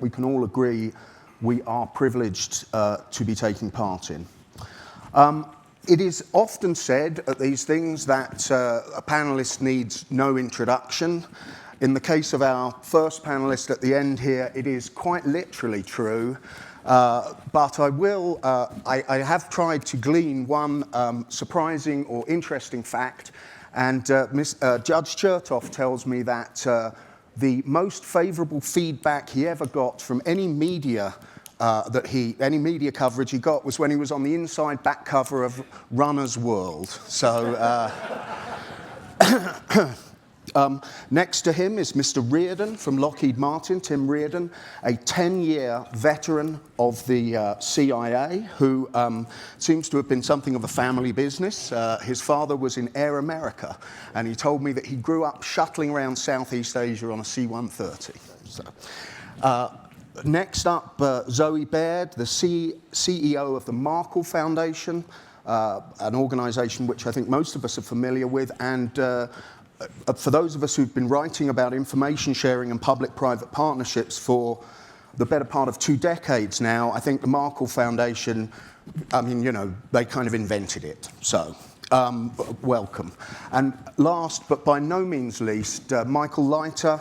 we can all agree we are privileged to be taking part in. It is often said at these things that a panelist needs no introduction. In the case of our first panelist at the end here, it is quite literally true. But I have tried to glean one surprising or interesting fact, and Judge Chertoff tells me that the most favorable feedback he ever got from any media any media coverage he got was when he was on the inside back cover of Runner's World. So next to him is Mr. Reardon from Lockheed Martin, Tim Reardon, a 10-year veteran of the CIA who seems to have been something of a family business. His father was in Air America, and he told me that he grew up shuttling around Southeast Asia on a C-130. So, next up, Zoe Baird, the CEO of the Markle Foundation, an organization which I think most of us are familiar with, and for those of us who've been writing about information sharing and public-private partnerships for the better part of 2 decades now, I think the Markle Foundation, I mean, you know, they kind of invented it. So, welcome. And last, but by no means least, Michael Leiter,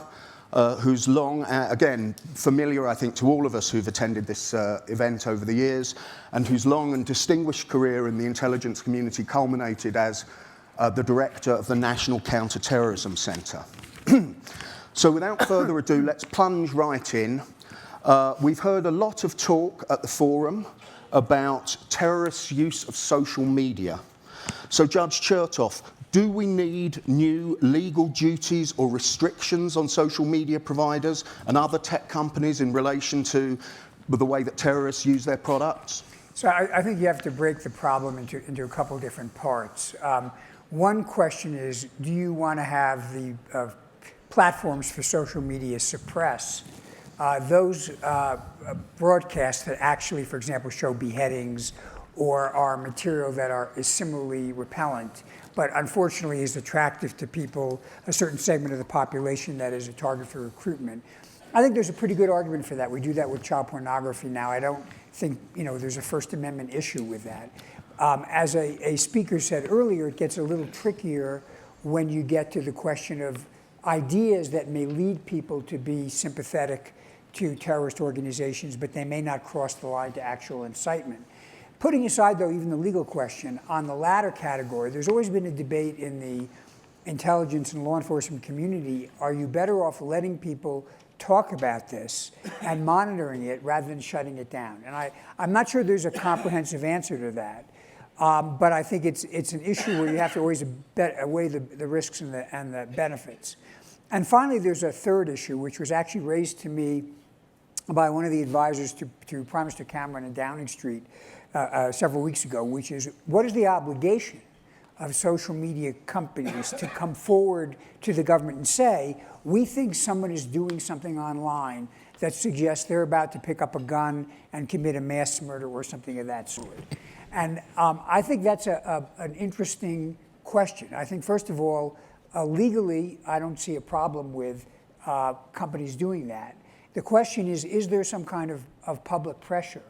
who's long, again, familiar, I think, to all of us who've attended this event over the years, and whose long and distinguished career in the intelligence community culminated as the director of the National Counterterrorism Center. So without further ado, let's plunge right in. We've heard a lot of talk at the forum about terrorists' use of social media. So Judge Chertoff, do we need new legal duties or restrictions on social media providers and other tech companies in relation to the way that terrorists use their products? So I think you have to break the problem into a couple different parts. One question is, do you want to have the platforms for social media suppress those broadcasts that actually, for example, show beheadings or are material that is similarly repellent, but unfortunately is attractive to people, a certain segment of the population that is a target for recruitment? I think there's a pretty good argument for that. We do that with child pornography now. I don't think there's a First Amendment issue with that. As a speaker said earlier, it gets a little trickier when you get to the question of ideas that may lead people to be sympathetic to terrorist organizations, but they may not cross the line to actual incitement. Putting aside, though, even the legal question, on the latter category, there's always been a debate in the intelligence and law enforcement community. Are you better off letting people talk about this and monitoring it rather than shutting it down? And I'm not sure there's a comprehensive answer to that. But I think it's an issue where you have to always weigh the risks and the benefits. And finally, there's a third issue, which was actually raised to me by one of the advisors to Prime Minister Cameron in Downing Street several weeks ago, which is, what is the obligation of social media companies to come forward to the government and say, we think someone is doing something online that suggests they're about to pick up a gun and commit a mass murder or something of that sort? And I think that's an interesting question. I think, first of all, legally, I don't see a problem with companies doing that. The question is there some kind of public pressure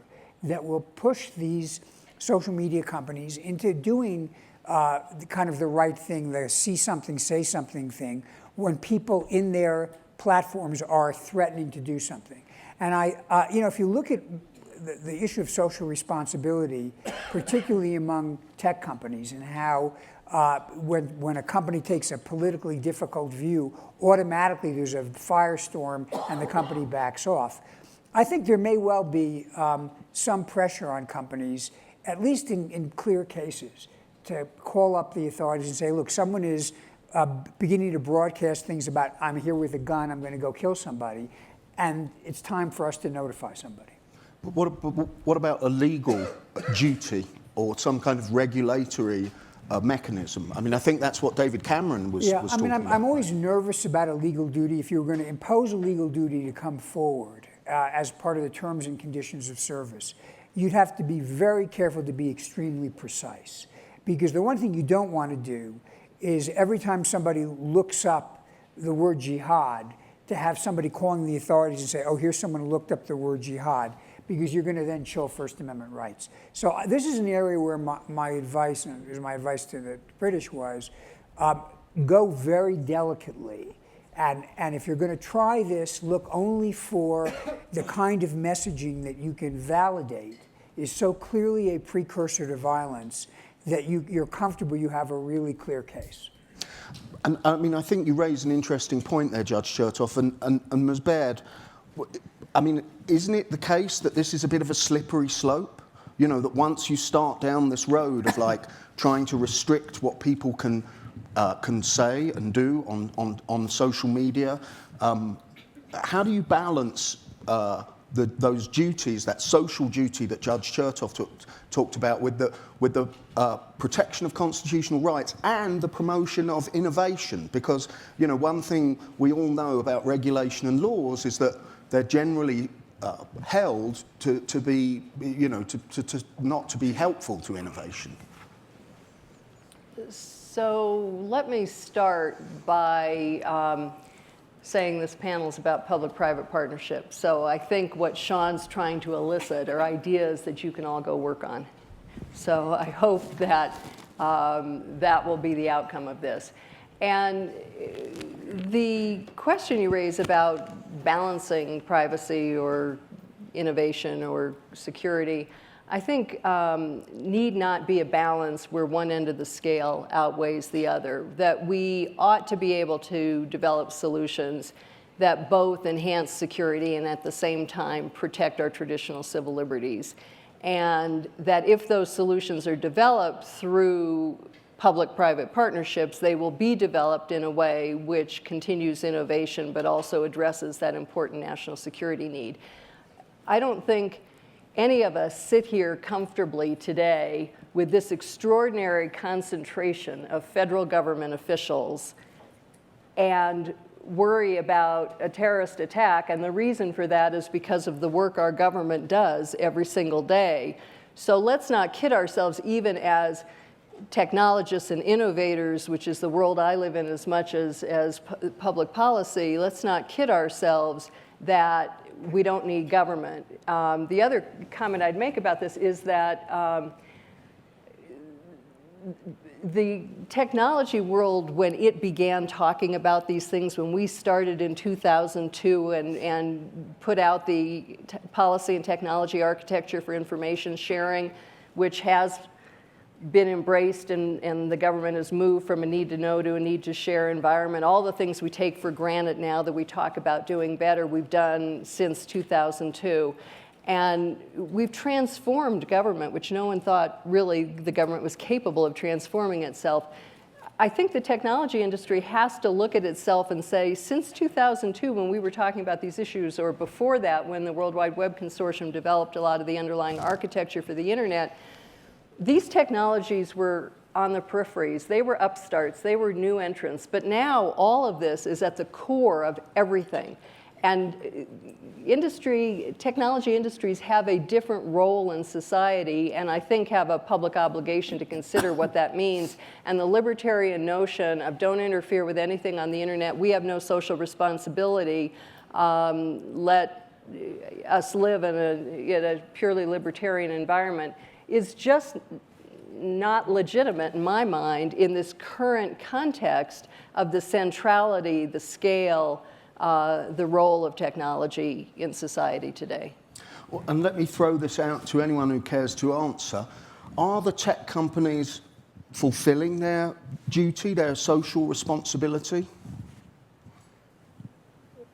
that will push these social media companies into doing kind of the right thing, the see something, say something thing, when people in their platforms are threatening to do something? And if you look at the issue of social responsibility, particularly among tech companies, and how when a company takes a politically difficult view, automatically there's a firestorm and the company backs off. I think there may well be some pressure on companies, at least in clear cases, to call up the authorities and say, look, someone is beginning to broadcast things about, I'm here with a gun, I'm going to go kill somebody, and it's time for us to notify somebody. What about a legal duty or some kind of regulatory mechanism? I mean, I think that's what David Cameron was talking about. I'm always nervous about a legal duty. If you're going to impose a legal duty to come forward as part of the terms and conditions of service, you'd have to be very careful to be extremely precise. Because the one thing you don't want to do is every time somebody looks up the word jihad, to have somebody calling the authorities and say, oh, here's someone who looked up the word jihad, because you're going to then chill First Amendment rights. So this is an area where my advice, and it was my advice to the British, was go very delicately. And if you're going to try this, look only for the kind of messaging that you can validate is so clearly a precursor to violence that you're comfortable you have a really clear case. And I mean, I think you raise an interesting point there, Judge Chertoff, and Ms. Baird, I mean, isn't it the case that this is a bit of a slippery slope? You know, that once you start down this road of like trying to restrict what people can say and do on social media, how do you balance those duties, that social duty that Judge Chertoff talked about, with the protection of constitutional rights and the promotion of innovation? Because, you know, one thing we all know about regulation and laws is that they're generally held to be, you know, to not to be helpful to innovation. So let me start by saying this panel is about public-private partnerships. So I think what Sean's trying to elicit are ideas that you can all go work on. So I hope that that will be the outcome of this. And the question you raise about balancing privacy or innovation or security, I think need not be a balance where one end of the scale outweighs the other, that we ought to be able to develop solutions that both enhance security and at the same time protect our traditional civil liberties. And that if those solutions are developed through public-private partnerships, they will be developed in a way which continues innovation but also addresses that important national security need. I don't think any of us sit here comfortably today with this extraordinary concentration of federal government officials and worry about a terrorist attack. And the reason for that is because of the work our government does every single day. So let's not kid ourselves, even as technologists and innovators, which is the world I live in as much as public policy, let's not kid ourselves that we don't need government. The other comment I'd make about this is that the technology world, when it began talking about these things, when we started in 2002 and put out the policy and technology architecture for information sharing, which has been embraced and the government has moved from a need to know to a need to share environment. All the things we take for granted now that we talk about doing better, we've done since 2002. And we've transformed government, which no one thought really the government was capable of transforming itself. I think the technology industry has to look at itself and say, since 2002, when we were talking about these issues, or before that, when the World Wide Web Consortium developed a lot of the underlying architecture for the internet, these technologies were on the peripheries. They were upstarts. They were new entrants. But now all of this is at the core of everything. And technology industries have a different role in society, and I think have a public obligation to consider what that means. And the libertarian notion of don't interfere with anything on the internet, we have no social responsibility, let us live in a purely libertarian environment, is just not legitimate in my mind in this current context of the centrality, the scale, the role of technology in society today. Well, and let me throw this out to anyone who cares to answer. Are the tech companies fulfilling their duty, their social responsibility?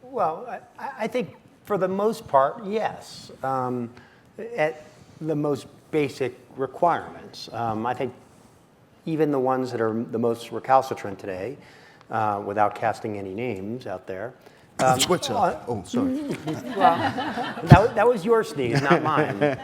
Well, I think for the most part, yes. At the most basic requirements. I think even the ones that are the most recalcitrant today, without casting any names out there. Twitter. Oh, sorry. Well, that was your sneeze, not mine.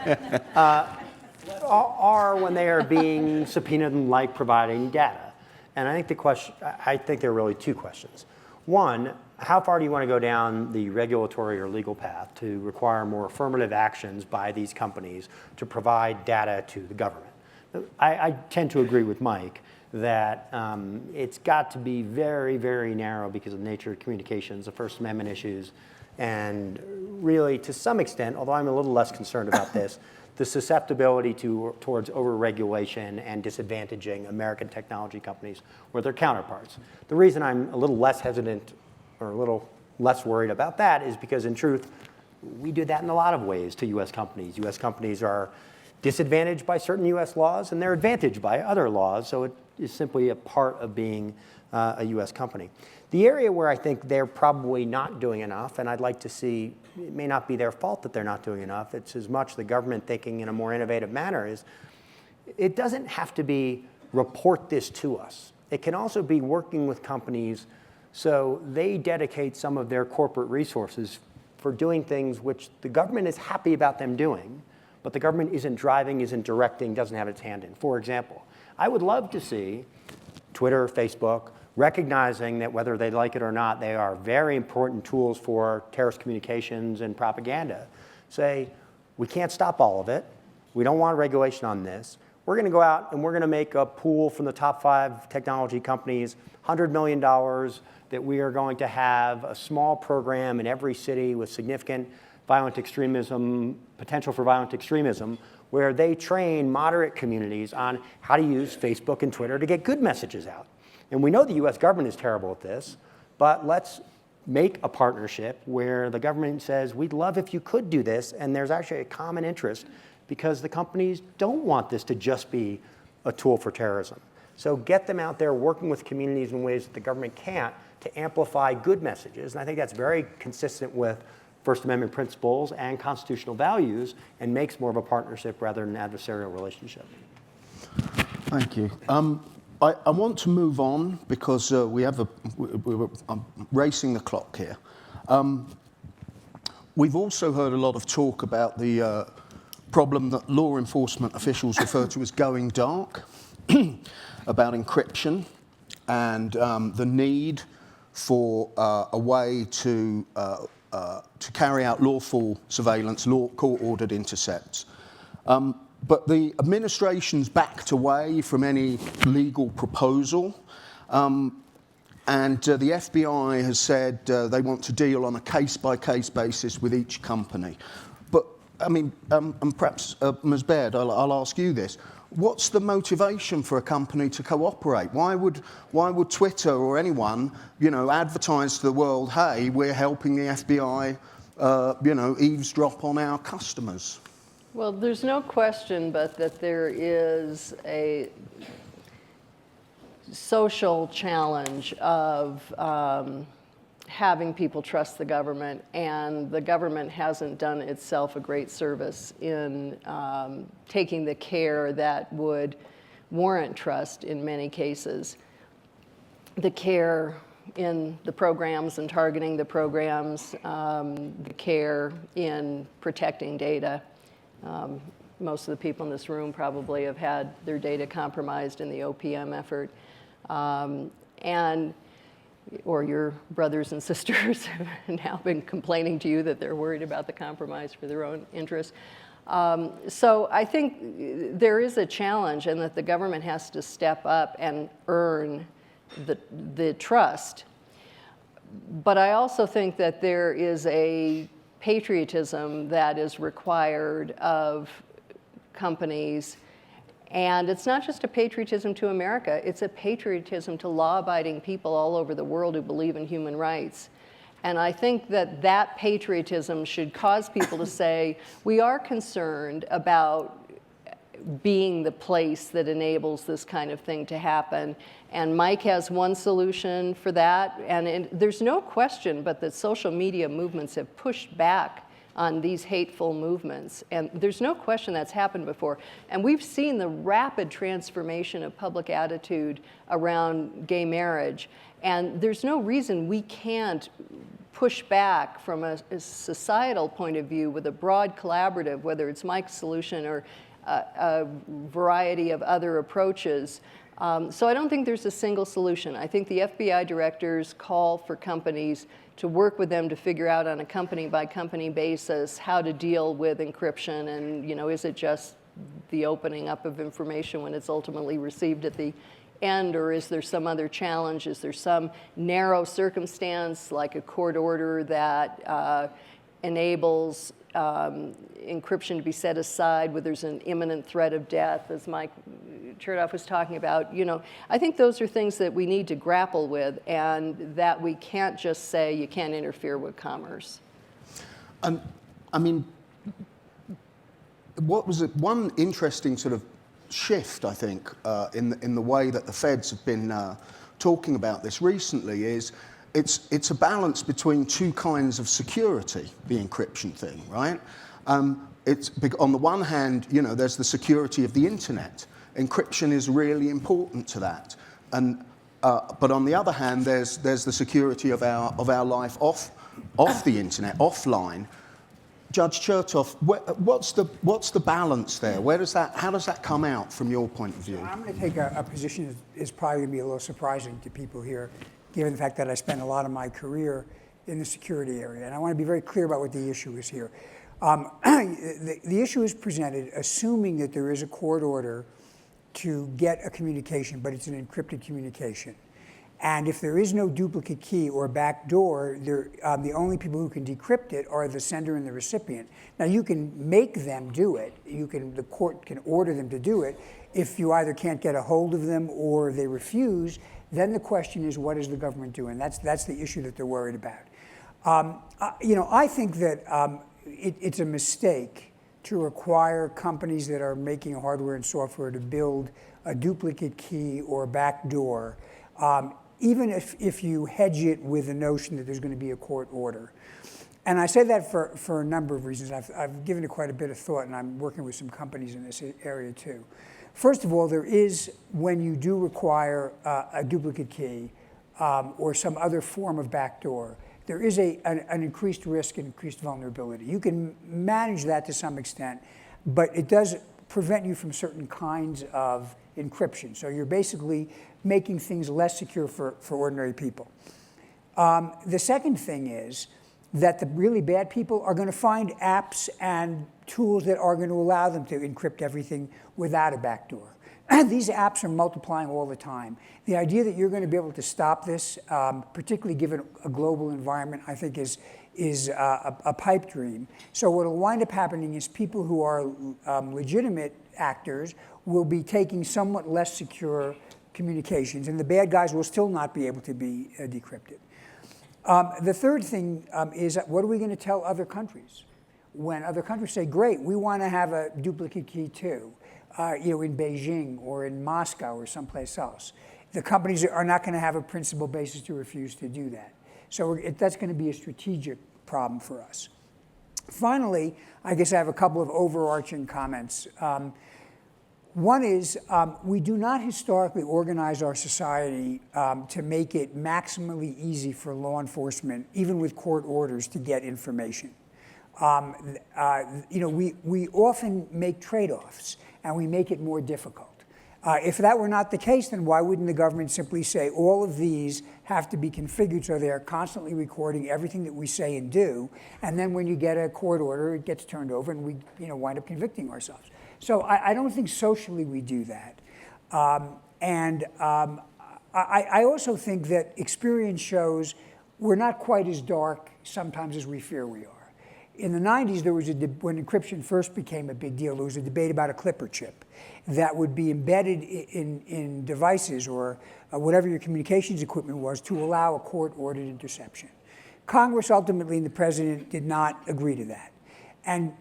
Are when they are being subpoenaed and like providing data. And I think there are really two questions. One, how far do you want to go down the regulatory or legal path to require more affirmative actions by these companies to provide data to the government? I tend to agree with Mike that it's got to be very, very narrow because of the nature of communications, the First Amendment issues, and really, to some extent, although I'm a little less concerned about this, the susceptibility towards over-regulation and disadvantaging American technology companies or their counterparts. The reason I'm a little less hesitant or a little less worried about that is because, in truth, we do that in a lot of ways to U.S. companies. U.S. companies are disadvantaged by certain U.S. laws, and they're advantaged by other laws, so it is simply a part of being a U.S. company. The area where I think they're probably not doing enough, and I'd like to see, it may not be their fault that they're not doing enough, it's as much the government thinking in a more innovative manner, is it doesn't have to be report this to us. It can also be working with companies so they dedicate some of their corporate resources for doing things which the government is happy about them doing, but the government isn't driving, isn't directing, doesn't have its hand in. For example, I would love to see Twitter, Facebook, recognizing that whether they like it or not, they are very important tools for terrorist communications and propaganda. Say, we can't stop all of it. We don't want regulation on this. We're going to go out and we're going to make a pool from the top 5 technology companies, $100 million, that we are going to have a small program in every city with significant violent extremism, potential for violent extremism, where they train moderate communities on how to use Facebook and Twitter to get good messages out. And we know the US government is terrible at this, but let's make a partnership where the government says, we'd love if you could do this, and there's actually a common interest because the companies don't want this to just be a tool for terrorism. So get them out there working with communities in ways that the government can't to amplify good messages. And I think that's very consistent with First Amendment principles and constitutional values and makes more of a partnership rather than an adversarial relationship. Thank you. I want to move on because I'm racing the clock here. We've also heard a lot of talk about the problem that law enforcement officials refer to as going dark, about encryption and the need for a way to carry out lawful surveillance, court-ordered intercepts. But the administration's backed away from any legal proposal, and the FBI has said they want to deal on a case-by-case basis with each company. But, I mean, and perhaps, Ms. Baird, I'll ask you this. What's the motivation for a company to cooperate? Why would Twitter or anyone, advertise to the world, hey, we're helping the FBI, eavesdrop on our customers? Well, there's no question but that there is a social challenge of having people trust the government, and the government hasn't done itself a great service in taking the care that would warrant trust in many cases. The care in the programs and targeting the programs, the care in protecting data. Most of the people in this room probably have had their data compromised in the OPM effort. Or your brothers and sisters have now been complaining to you that they're worried about the compromise for their own interests. So I think there is a challenge, and that the government has to step up and earn the trust. But I also think that there is a patriotism that is required of companies. And it's not just a patriotism to America, it's a patriotism to law-abiding people all over the world who believe in human rights. And I think that that patriotism should cause people to say, we are concerned about being the place that enables this kind of thing to happen. And Mike has one solution for that. And there's no question but that social media movements have pushed back on these hateful movements. And there's no question that's happened before. And we've seen the rapid transformation of public attitude around gay marriage. And there's no reason we can't push back from a societal point of view with a broad collaborative, whether it's Mike's solution or a variety of other approaches. So I don't think there's a single solution. I think the FBI directors call for companies to work with them to figure out on a company-by-company basis how to deal with encryption, and is it just the opening up of information when it's ultimately received at the end, or is there some other challenge? Is there some narrow circumstance, like a court order that enables encryption to be set aside where there's an imminent threat of death, as Mike Chertoff was talking about? I think those are things that we need to grapple with, and that we can't just say you can't interfere with commerce. I mean, what was it? One interesting sort of shift, I think, in the way that the feds have been talking about this recently is it's a balance between two kinds of security, the encryption thing, right? It's on the one hand, there's the security of the internet. Encryption is really important to that, but on the other hand, there's the security of our life off the internet, offline. Judge Chertoff, what's the balance there? How does that come out from your point of view? I'm going to take a position that is probably going to be a little surprising to people here, given the fact that I spent a lot of my career in the security area. And I want to be very clear about what the issue is here. The issue is presented assuming that there is a court order to get a communication, but it's an encrypted communication. And if there is no duplicate key or backdoor, the only people who can decrypt it are the sender and the recipient. Now, you can make them do it. The court can order them to do it. If you either can't get a hold of them or they refuse, then the question is, what is the government doing? That's the issue that they're worried about. I think that it's a mistake to require companies that are making hardware and software to build a duplicate key or backdoor, even if you hedge it with the notion that there's going to be a court order. And I say that for a number of reasons. I've given it quite a bit of thought, and I'm working with some companies in this area too. First of all, there is, when you do require a duplicate key or some other form of backdoor, there is an increased risk and increased vulnerability. You can manage that to some extent, but it does prevent you from certain kinds of encryption. So you're basically making things less secure for ordinary people. The second thing is that the really bad people are going to find apps and tools that are going to allow them to encrypt everything without a backdoor. These apps are multiplying all the time. The idea that you're going to be able to stop this, particularly given a global environment, I think is a pipe dream. So what will wind up happening is people who are legitimate actors will be taking somewhat less secure communications, and the bad guys will still not be able to be decrypted. The third thing is, what are we going to tell other countries? When other countries say, great, we want to have a duplicate key too, in Beijing or in Moscow or someplace else. The companies are not going to have a principal basis to refuse to do that. So that's going to be a strategic problem for us. Finally, I guess I have a couple of overarching comments. One is, we do not historically organize our society to make it maximally easy for law enforcement, even with court orders, to get information. We often make trade-offs, and we make it more difficult. If that were not the case, then why wouldn't the government simply say all of these have to be configured so they are constantly recording everything that we say and do, and then when you get a court order, it gets turned over, and we wind up convicting ourselves. So I don't think socially we do that. I also think that experience shows we're not quite as dark sometimes as we fear we are. In the 90s, there was when encryption first became a big deal, there was a debate about a clipper chip that would be embedded in devices or whatever your communications equipment was to allow a court-ordered interception. Congress ultimately and the president did not agree to that. And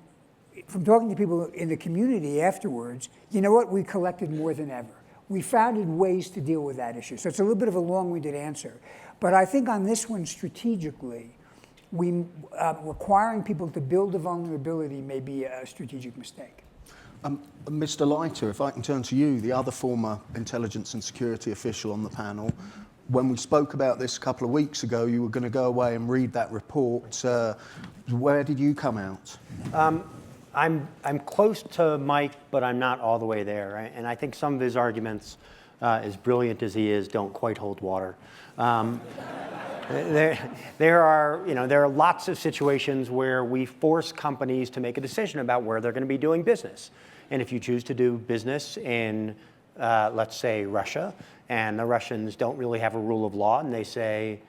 from talking to people in the community afterwards, you know what? We collected more than ever. We found ways to deal with that issue. So it's a little bit of a long-winded answer. But I think on this one, strategically, requiring people to build a vulnerability may be a strategic mistake. Mr. Leiter, if I can turn to you, the other former intelligence and security official on the panel. When we spoke about this a couple of weeks ago, you were going to go away and read that report. Where did you come out? I'm close to Mike, but I'm not all the way there. Right? And I think some of his arguments, as brilliant as he is, don't quite hold water. There are lots of situations where we force companies to make a decision about where they're going to be doing business. And if you choose to do business in let's say Russia, and the Russians don't really have a rule of law, and they say,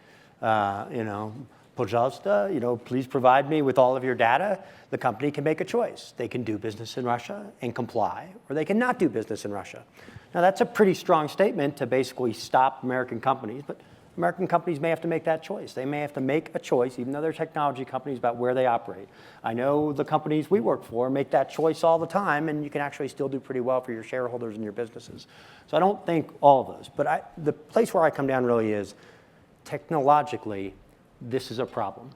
Pожалуйста, please provide me with all of your data, the company can make a choice. They can do business in Russia and comply, or they can not do business in Russia. Now, that's a pretty strong statement to basically stop American companies, but American companies may have to make that choice. They may have to make a choice, even though they're technology companies, about where they operate. I know the companies we work for make that choice all the time, and you can actually still do pretty well for your shareholders and your businesses. So I don't think all of those. But the place where I come down really is, technologically, this is a problem.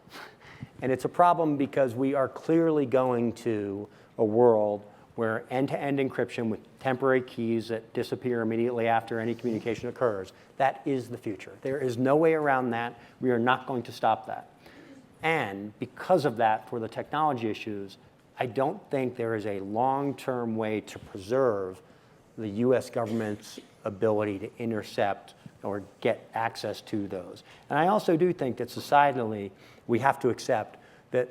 And it's a problem because we are clearly going to a world where end-to-end encryption with temporary keys that disappear immediately after any communication occurs, that is the future. There is no way around that. We are not going to stop that. And because of that, for the technology issues, I don't think there is a long-term way to preserve the US government's ability to intercept or get access to those. And I also do think that societally, we have to accept that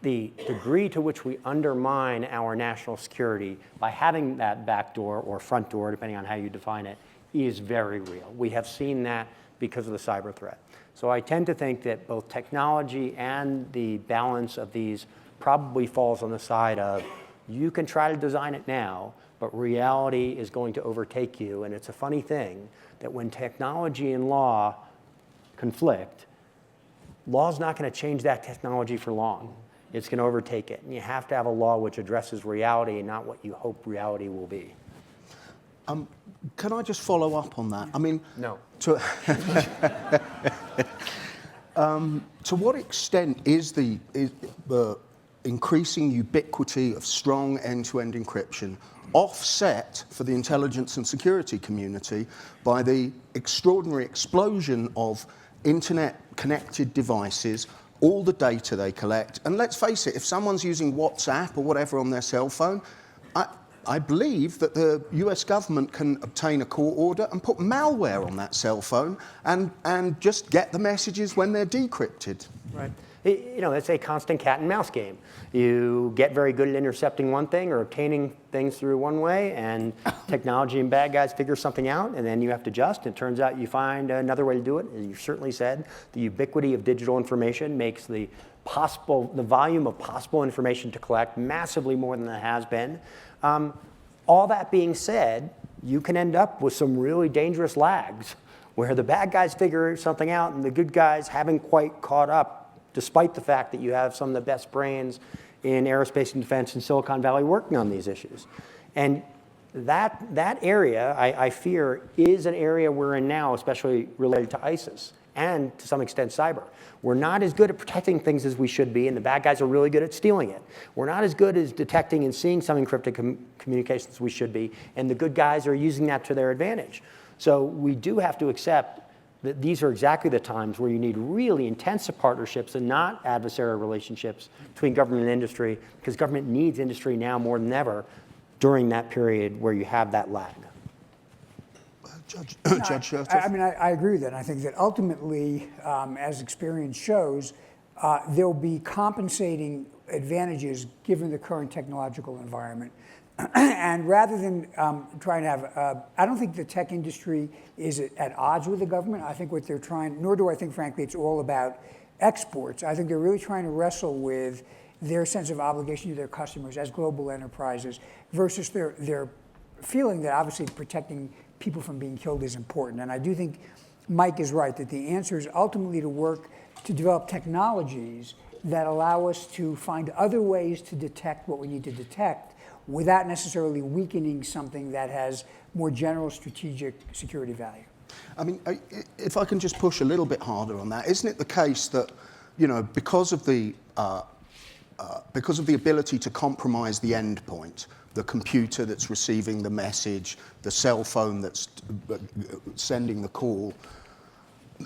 the degree to which we undermine our national security by having that back door or front door, depending on how you define it, is very real. We have seen that because of the cyber threat. So I tend to think that both technology and the balance of these probably falls on the side of, you can try to design it now, but reality is going to overtake you. And it's a funny thing that when technology and law conflict, law's not going to change that technology for long. It's going to overtake it. And you have to have a law which addresses reality and not what you hope reality will be. Can I just follow up on that? I mean, No. To what extent is the increasing ubiquity of strong end-to-end encryption offset for the intelligence and security community by the extraordinary explosion of internet-connected devices, all the data they collect? And let's face it, if someone's using WhatsApp or whatever on their cell phone, I believe that the US government can obtain a court order and put malware on that cell phone and just get the messages when they're decrypted. Right. It's a constant cat and mouse game. You get very good at intercepting one thing or obtaining things through one way, and technology and bad guys figure something out, and then you have to adjust. It turns out you find another way to do it. As you certainly said, the ubiquity of digital information makes the volume of possible information to collect massively more than it has been. All that being said, you can end up with some really dangerous lags where the bad guys figure something out and the good guys haven't quite caught up, despite the fact that you have some of the best brains in aerospace and defense in Silicon Valley working on these issues. And that area, I fear, is an area we're in now, especially related to ISIS and to some extent cyber. We're not as good at protecting things as we should be, and the bad guys are really good at stealing it. We're not as good as detecting and seeing some encrypted communications as we should be, and the good guys are using that to their advantage. So we do have to accept that these are exactly the times where you need really intensive partnerships and not adversarial relationships between government and industry, because government needs industry now more than ever during that period where you have that lag. Judge Chertoff? I mean, I agree with that. I think that ultimately, as experience shows, there'll be compensating advantages given the current technological environment. And rather than trying to have, I don't think the tech industry is at odds with the government. I think what they're trying, nor do I think, frankly, it's all about exports. I think they're really trying to wrestle with their sense of obligation to their customers as global enterprises versus their feeling that obviously protecting people from being killed is important. And I do think Mike is right, that the answer is ultimately to work to develop technologies that allow us to find other ways to detect what we need to detect without necessarily weakening something that has more general strategic security value. I mean, if I can just push a little bit harder on that, isn't it the case that, because of the ability to compromise the endpoint, the computer that's receiving the message, the cell phone that's sending the call,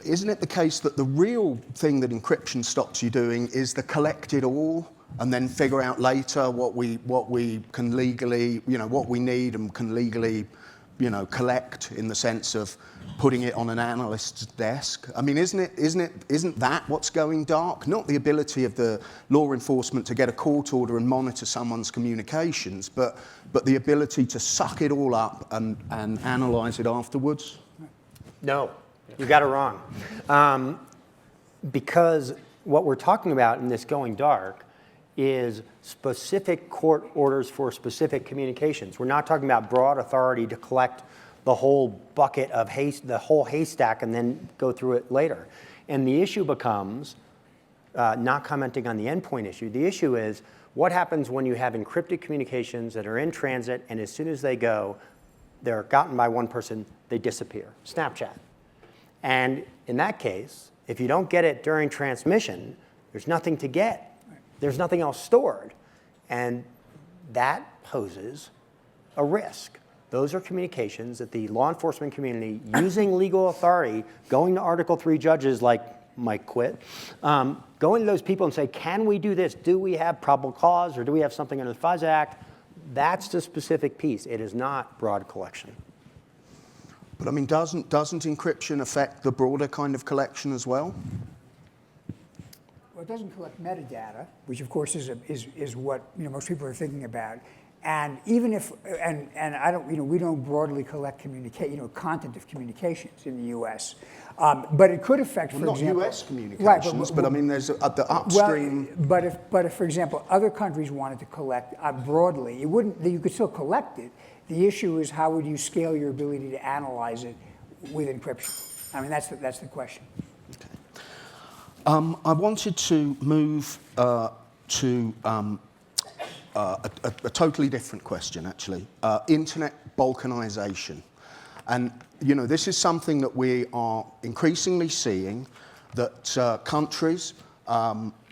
isn't it the case that the real thing that encryption stops you doing is the collect it all and then figure out later what we can legally, what we need and can legally collect in the sense of putting it on an analyst's desk. I mean, isn't that what's going dark? Not the ability of the law enforcement to get a court order and monitor someone's communications, but the ability to suck it all up and analyze it afterwards? No, you got it wrong. Because what we're talking about in this going dark is specific court orders for specific communications. We're not talking about broad authority to collect the whole bucket of the whole haystack and then go through it later. And the issue becomes, not commenting on the endpoint issue, the issue is what happens when you have encrypted communications that are in transit and as soon as they go, they're gotten by one person, they disappear. Snapchat. And in that case, if you don't get it during transmission, there's nothing to get. There's nothing else stored. And that poses a risk. Those are communications that the law enforcement community, using legal authority, going to Article 3 judges like Mike Quit, going to those people and say, can we do this? Do we have probable cause or do we have something under the FISA Act? That's the specific piece. It is not broad collection. But I mean, doesn't encryption affect the broader kind of collection as well? Well, it doesn't collect metadata, which of course is what most people are thinking about. And even if and I don't we don't broadly collect content of communications in the U.S. But it could affect, for example, not U.S. communications, but I mean there's the upstream. Well, but if for example other countries wanted to collect broadly, it wouldn't. You could still collect it. The issue is how would you scale your ability to analyze it with encryption? I mean that's the question. Okay. I wanted to move to a totally different question, actually. Internet balkanization. And, this is something that we are increasingly seeing, that countries,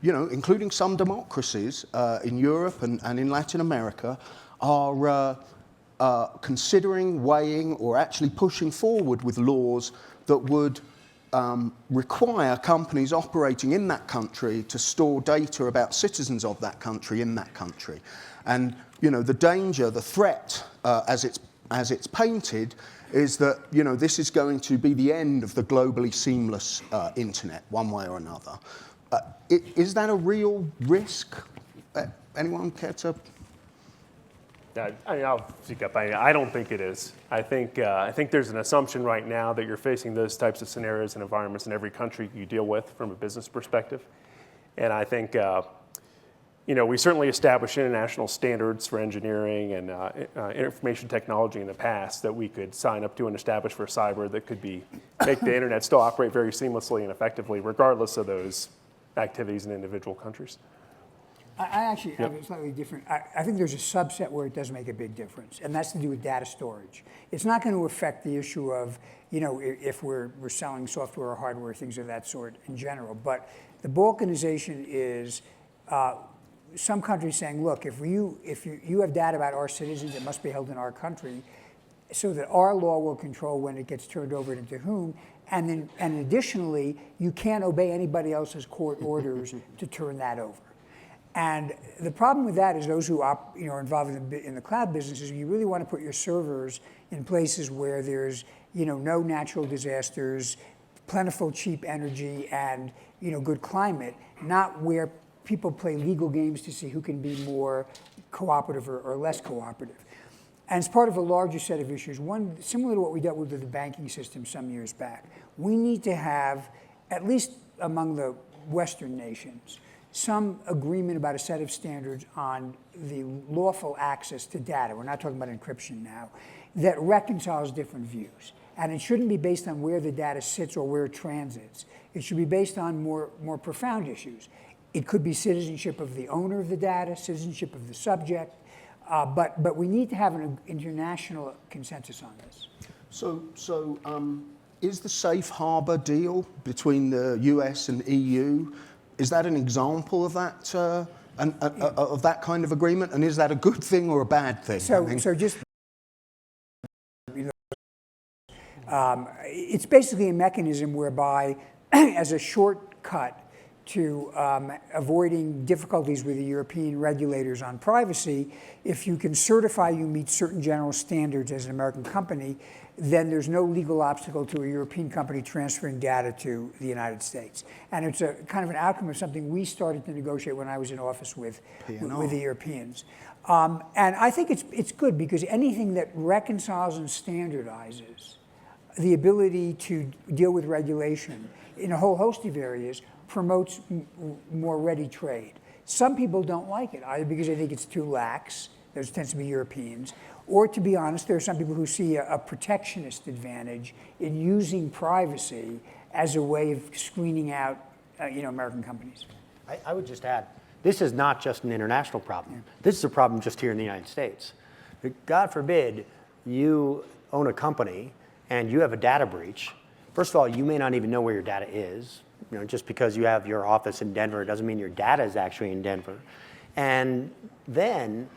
including some democracies in Europe and in Latin America, are considering, weighing, or actually pushing forward with laws that would require companies operating in that country to store data about citizens of that country in that country. And the danger, the threat, as it's painted, is that this is going to be the end of the globally seamless internet, one way or another. Is that a real risk? Anyone care to? I'll speak up. I don't think it is. I think there's an assumption right now that you're facing those types of scenarios and environments in every country you deal with from a business perspective. And I think, we certainly established international standards for engineering and information technology in the past that we could sign up to and establish for cyber that could make the internet still operate very seamlessly and effectively, regardless of those activities in individual countries. I actually have a slightly different. I think there's a subset where it does make a big difference, and that's to do with data storage. It's not going to affect the issue of, if we're selling software or hardware, things of that sort in general. But the balkanization is some countries saying, look, if you have data about our citizens, it must be held in our country, so that our law will control when it gets turned over to whom. And additionally, you can't obey anybody else's court orders to turn that over. And the problem with that is those who are involved in the cloud businesses, you really want to put your servers in places where there's no natural disasters, plentiful cheap energy, and good climate, not where people play legal games to see who can be more cooperative or less cooperative. And it's part of a larger set of issues, one similar to what we dealt with the banking system some years back. We need to have, at least among the Western nations, some agreement about a set of standards on the lawful access to data. We're not talking about encryption now, that reconciles different views. And it shouldn't be based on where the data sits or where it transits. It should be based on more profound issues. It could be citizenship of the owner of the data, citizenship of the subject, but we need to have an international consensus on this. So is the safe harbor deal between the US and EU, is that an example of that of that kind of agreement? And is that a good thing or a bad thing? So just it's basically a mechanism whereby, as a shortcut to avoiding difficulties with the European regulators on privacy. If you can certify you meet certain general standards as an American company, then there's no legal obstacle to a European company transferring data to the United States. And it's a kind of an outcome of something we started to negotiate when I was in office with the Europeans. And I think it's good, because anything that reconciles and standardizes the ability to deal with regulation in a whole host of areas promotes more ready trade. Some people don't like it, either because they think it's too lax, those tends to be Europeans, or, to be honest, there are some people who see a protectionist advantage in using privacy as a way of screening out American companies. I would just add, this is not just an international problem. This is a problem just here in the United States. God forbid you own a company and you have a data breach. First of all, you may not even know where your data is. Just because you have your office in Denver doesn't mean your data is actually in Denver. And then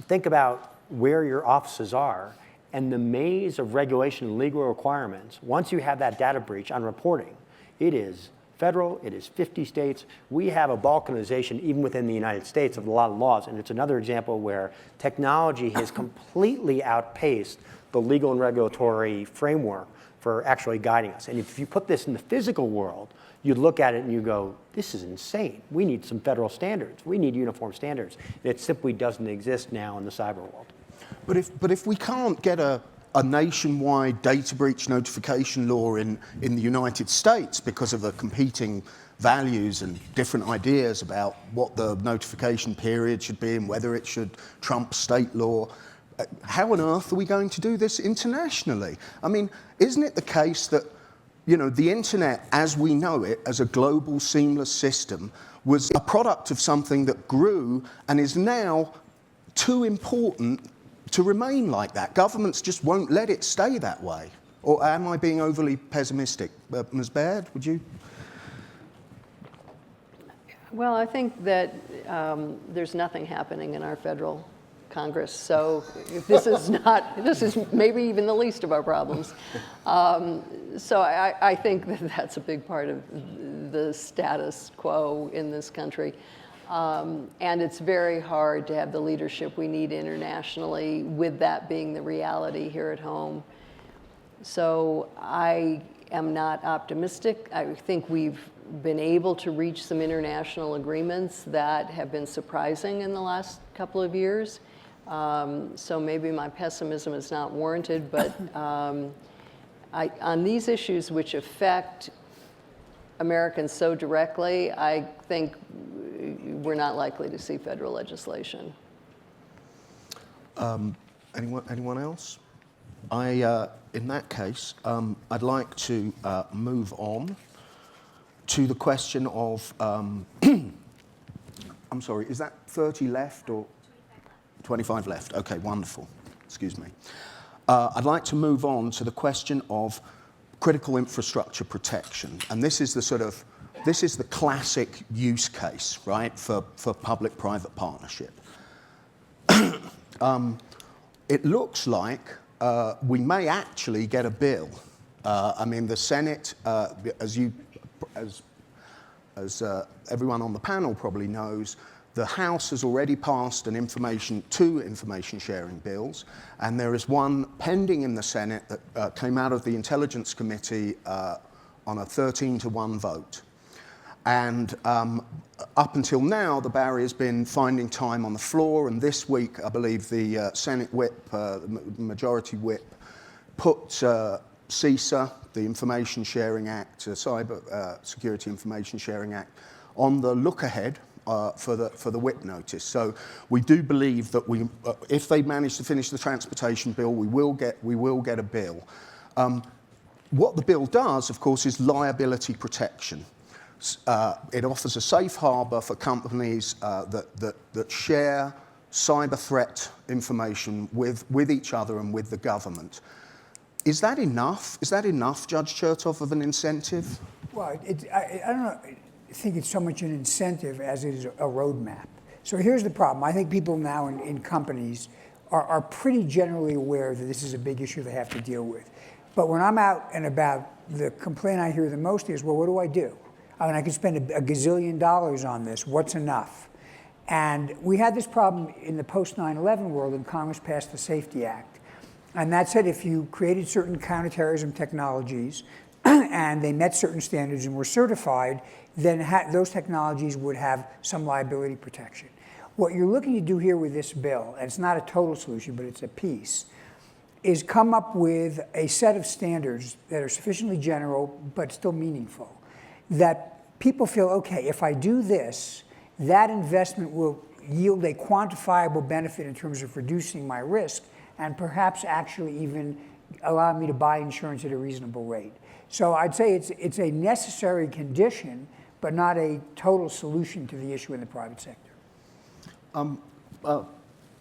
think about where your offices are and the maze of regulation and legal requirements. Once you have that data breach on reporting, it is federal, it is 50 states. We have a balkanization even within the United States of a lot of laws, and it's another example where technology has completely outpaced the legal and regulatory framework for actually guiding us. And if you put this in the physical world, you look at it and you go, this is insane. We need some federal standards. We need uniform standards. And it simply doesn't exist now in the cyber world. But if we can't get a nationwide data breach notification law in the United States because of the competing values and different ideas about what the notification period should be and whether it should trump state law, how on earth are we going to do this internationally? I mean, isn't it the case that the internet as we know it, as a global seamless system, was a product of something that grew and is now too important to remain like that? Governments just won't let it stay that way. Or am I being overly pessimistic? Ms. Baird, would you? Well, I think that there's nothing happening in our federal Congress, so this is maybe even the least of our problems. So I think that that's a big part of the status quo in this country. And it's very hard to have the leadership we need internationally with that being the reality here at home. So I am not optimistic. I think we've been able to reach some international agreements that have been surprising in the last couple of years. So maybe my pessimism is not warranted, but on these issues which affect Americans so directly, I think we're not likely to see federal legislation. Anyone else? In that case, I'd like to move on to the question of, I'm sorry, is that 30 left or 25 left? Okay, wonderful. Excuse me. I'd like to move on to the question of critical infrastructure protection. And this is the classic use case, right, for public-private partnership. It looks like we may actually get a bill. I mean, the Senate, as everyone on the panel probably knows, the House has already passed two information sharing bills, and there is one pending in the Senate that came out of the Intelligence Committee on a 13-1 vote. And up until now, the barrier's been finding time on the floor, and this week, I believe the Senate whip, the majority whip, put CISA, the Information Sharing Act, Cyber Security Information Sharing Act, on the look-ahead for the whip notice. So we do believe that if they manage to finish the transportation bill, we will get a bill. What the bill does, of course, is liability protection. It offers a safe harbor for companies that share cyber threat information with each other and with the government. Is that enough? Is that enough, Judge Chertoff, of an incentive? Well, I don't know. I think it's so much an incentive as it is a roadmap. So here's the problem. I think people now in companies are pretty generally aware that this is a big issue they have to deal with. But when I'm out and about, the complaint I hear the most is, well, what do I do? I mean, I could spend a gazillion dollars on this. What's enough? And we had this problem in the post 9/11 world, and Congress passed the Safety Act. And that said, if you created certain counterterrorism technologies and they met certain standards and were certified, then those technologies would have some liability protection. What you're looking to do here with this bill, and it's not a total solution, but it's a piece, is come up with a set of standards that are sufficiently general but still meaningful, that people feel, okay, if I do this, that investment will yield a quantifiable benefit in terms of reducing my risk and perhaps actually even allow me to buy insurance at a reasonable rate. So I'd say it's a necessary condition, but not a total solution to the issue in the private sector.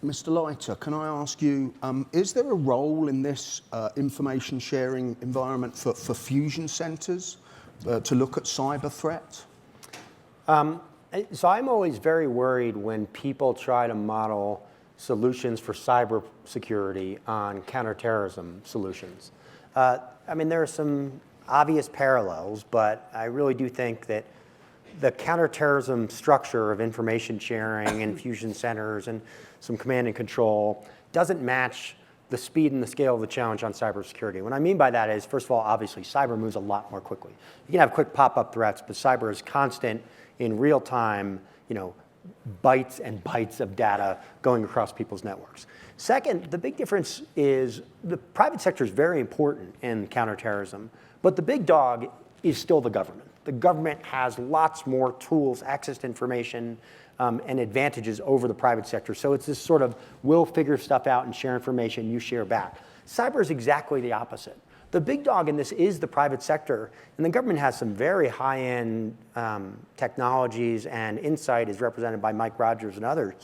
Mr. Leiter, can I ask you, is there a role in this information sharing environment for fusion centers to look at cyber threats? So I'm always very worried when people try to model solutions for cyber security on counterterrorism solutions. I mean, there are some obvious parallels, but I really do think that the counterterrorism structure of information sharing and fusion centers and some command and control doesn't match the speed and the scale of the challenge on cybersecurity. What I mean by that is, first of all, obviously, cyber moves a lot more quickly. You can have quick pop-up threats, but cyber is constant, in real time, bytes and bytes of data going across people's networks. Second, the big difference is the private sector is very important in counterterrorism, but the big dog is still the government. The government has lots more tools, access to information, and advantages over the private sector. So it's this sort of, we'll figure stuff out and share information, you share back. Cyber is exactly the opposite. The big dog in this is the private sector, and the government has some very high-end technologies, and insight is represented by Mike Rogers and others.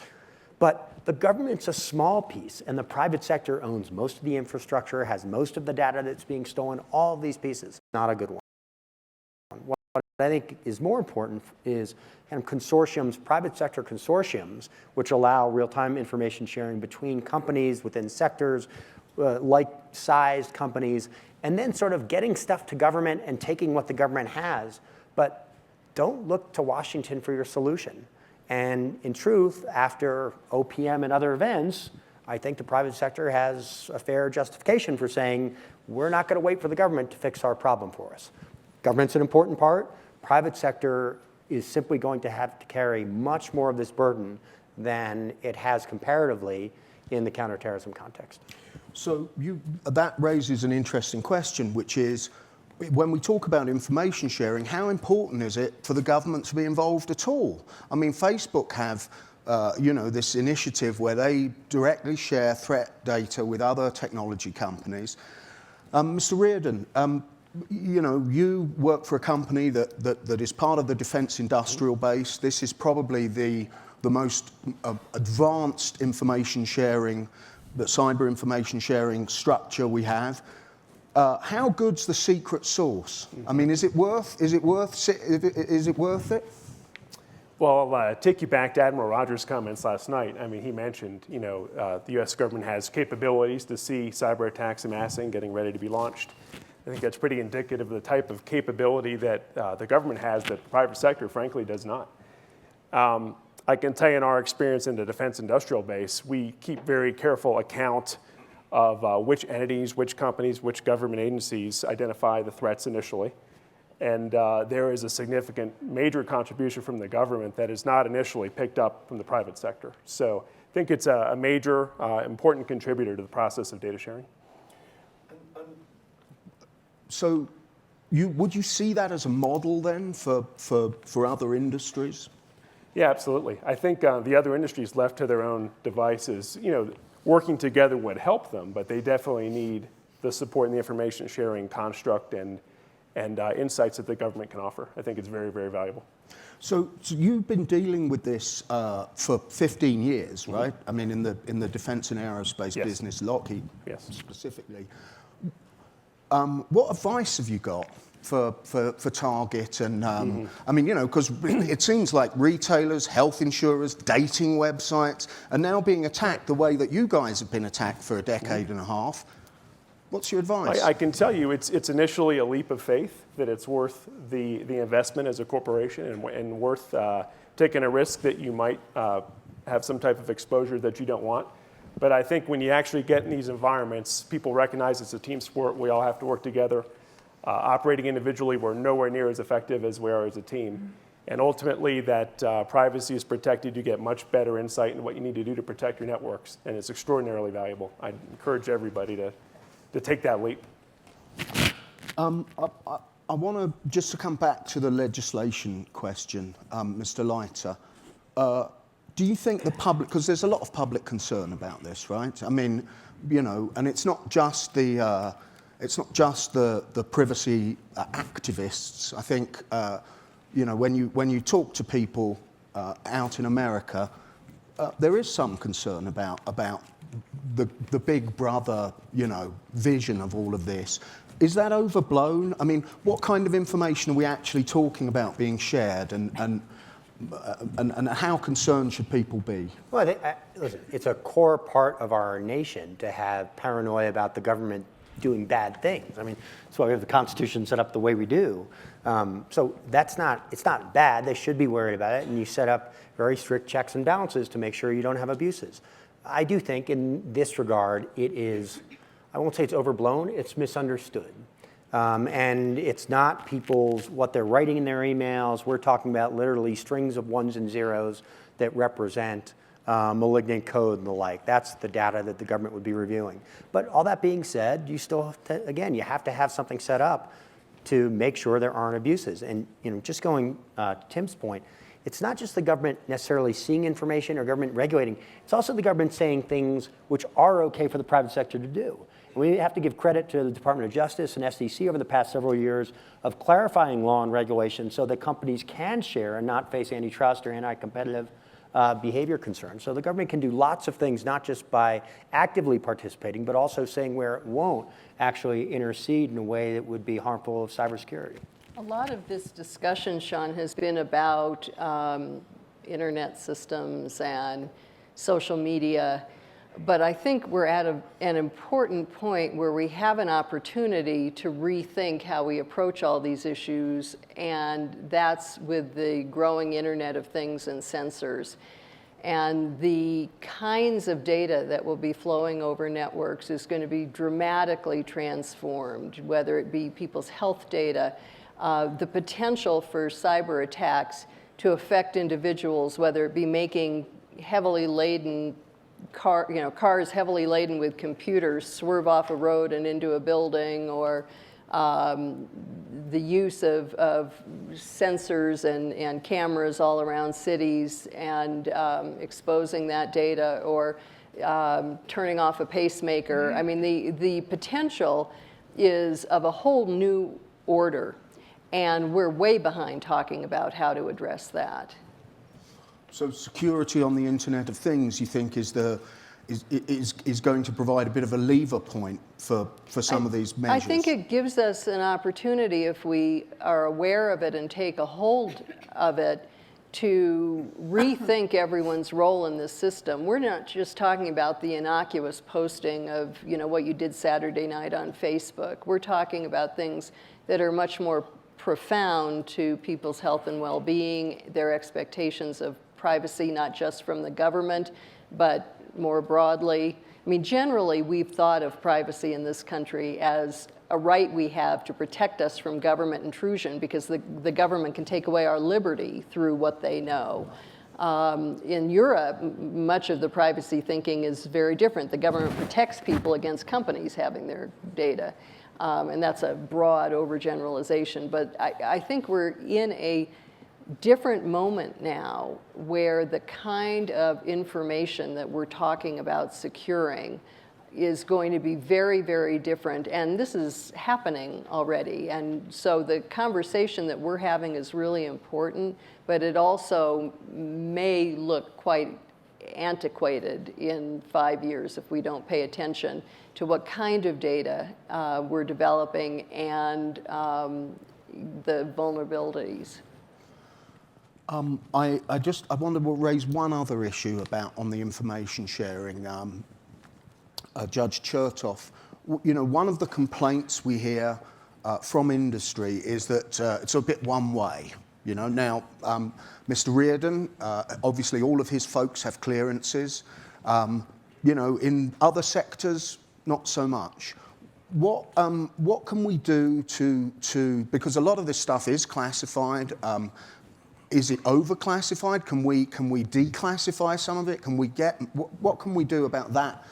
But the government's a small piece, and the private sector owns most of the infrastructure, has most of the data that's being stolen, all of these pieces. Not a good one. What I think is more important is kind of consortiums, private sector consortiums, which allow real-time information sharing between companies within sectors, like-sized companies, and then sort of getting stuff to government and taking what the government has, but don't look to Washington for your solution. And in truth, after OPM and other events, I think the private sector has a fair justification for saying, we're not going to wait for the government to fix our problem for us. Government's an important part. Private sector is simply going to have to carry much more of this burden than it has comparatively in the counterterrorism context. So that raises an interesting question, which is, when we talk about information sharing, how important is it for the government to be involved at all? I mean, Facebook have, this initiative where they directly share threat data with other technology companies. Mr. Reardon, you work for a company that is part of the defense industrial base. This is probably the most advanced information sharing, the cyber information sharing structure we have. How good's the secret sauce? I mean, is it worth it? Well, I'll take you back to Admiral Rogers' comments last night. I mean, he mentioned, the U.S. government has capabilities to see cyber attacks amassing, getting ready to be launched. I think that's pretty indicative of the type of capability that the government has that the private sector, frankly, does not. I can tell you in our experience in the defense industrial base, we keep very careful account of which entities, which companies, which government agencies identify the threats initially. And there is a significant major contribution from the government that is not initially picked up from the private sector. So I think it's a major, important contributor to the process of data sharing. So would you see that as a model then for other industries? Yeah, absolutely. I think the other industries left to their own devices, working together would help them, but they definitely need the support and the information sharing construct and insights that the government can offer. I think it's very, very valuable. So you've been dealing with this for 15 years, right? I mean, in the defense and aerospace Yes. business, Lockheed Yes. specifically. What advice have you got for Target? And I mean, because it seems like retailers, health insurers, dating websites are now being attacked the way that you guys have been attacked for a decade and a half. What's your advice? I can tell you it's initially a leap of faith that it's worth the investment as a corporation and worth taking a risk that you might have some type of exposure that you don't want. But I think when you actually get in these environments, people recognize it's a team sport. We all have to work together. Operating individually, we're nowhere near as effective as we are as a team. And ultimately, that privacy is protected. You get much better insight into what you need to do to protect your networks, and it's extraordinarily valuable. I encourage everybody to take that leap. I want to just to come back to the legislation question, Mr. Leiter. Do you think the public, because there's a lot of public concern about this, right? I mean, you know, and it's not just the privacy activists. I think, you know, when you talk to people out in America, there is some concern about the big brother, you know, vision of all of this. Is that overblown? I mean, what kind of information are we actually talking about being shared, and how concerned should people be? Well, listen, it's a core part of our nation to have paranoia about the government doing bad things. I mean, that's why we have the Constitution set up the way we do. So it's not bad. They should be worried about it, and you set up very strict checks and balances to make sure you don't have abuses. I do think in this regard it is, I won't say it's overblown, it's misunderstood. And it's not what they're writing in their emails. We're talking about literally strings of ones and zeros that represent malignant code and the like. That's the data that the government would be reviewing. But all that being said, you still have to, again, you have to have something set up to make sure there aren't abuses. And just going to Tim's point, it's not just the government necessarily seeing information or government regulating. It's also the government saying things which are okay for the private sector to do. And we have to give credit to the Department of Justice and SEC over the past several years of clarifying law and regulation so that companies can share and not face antitrust or anti-competitive behavior concerns. So the government can do lots of things, not just by actively participating, but also saying where it won't actually intercede in a way that would be harmful of cybersecurity. A lot of this discussion, Sean, has been about internet systems and social media. But I think we're at an important point where we have an opportunity to rethink how we approach all these issues, and that's with the growing Internet of Things and sensors. And the kinds of data that will be flowing over networks is going to be dramatically transformed, whether it be people's health data, the potential for cyber attacks to affect individuals, whether it be making heavily laden cars heavily laden with computers swerve off a road and into a building, or the use of sensors and cameras all around cities and exposing that data, or turning off a pacemaker. Mm-hmm. I mean, the potential is of a whole new order, and we're way behind talking about how to address that. So security on the Internet of Things, you think, is going to provide a bit of a lever point for some of these measures? I think it gives us an opportunity, if we are aware of it and take a hold of it, to rethink everyone's role in this system. We're not just talking about the innocuous posting of what you did Saturday night on Facebook. We're talking about things that are much more profound to people's health and well-being, their expectations of privacy, not just from the government, but more broadly. I mean, generally, we've thought of privacy in this country as a right we have to protect us from government intrusion, because the government can take away our liberty through what they know. In Europe, much of the privacy thinking is very different. The government protects people against companies having their data. And that's a broad overgeneralization. But I think we're in a different moment now where the kind of information that we're talking about securing is going to be very, very different. And this is happening already. And so the conversation that we're having is really important, but it also may look quite antiquated in 5 years if we don't pay attention to what kind of data we're developing and the vulnerabilities. I want to raise one other issue on the information sharing. Judge Chertoff one of the complaints we hear from industry is that it's a bit one way. Now, Mr. Reardon, obviously all of his folks have clearances. In other sectors, not so much. What can we do to because a lot of this stuff is classified. Is it overclassified? Can we declassify some of it? Can we what can we do about that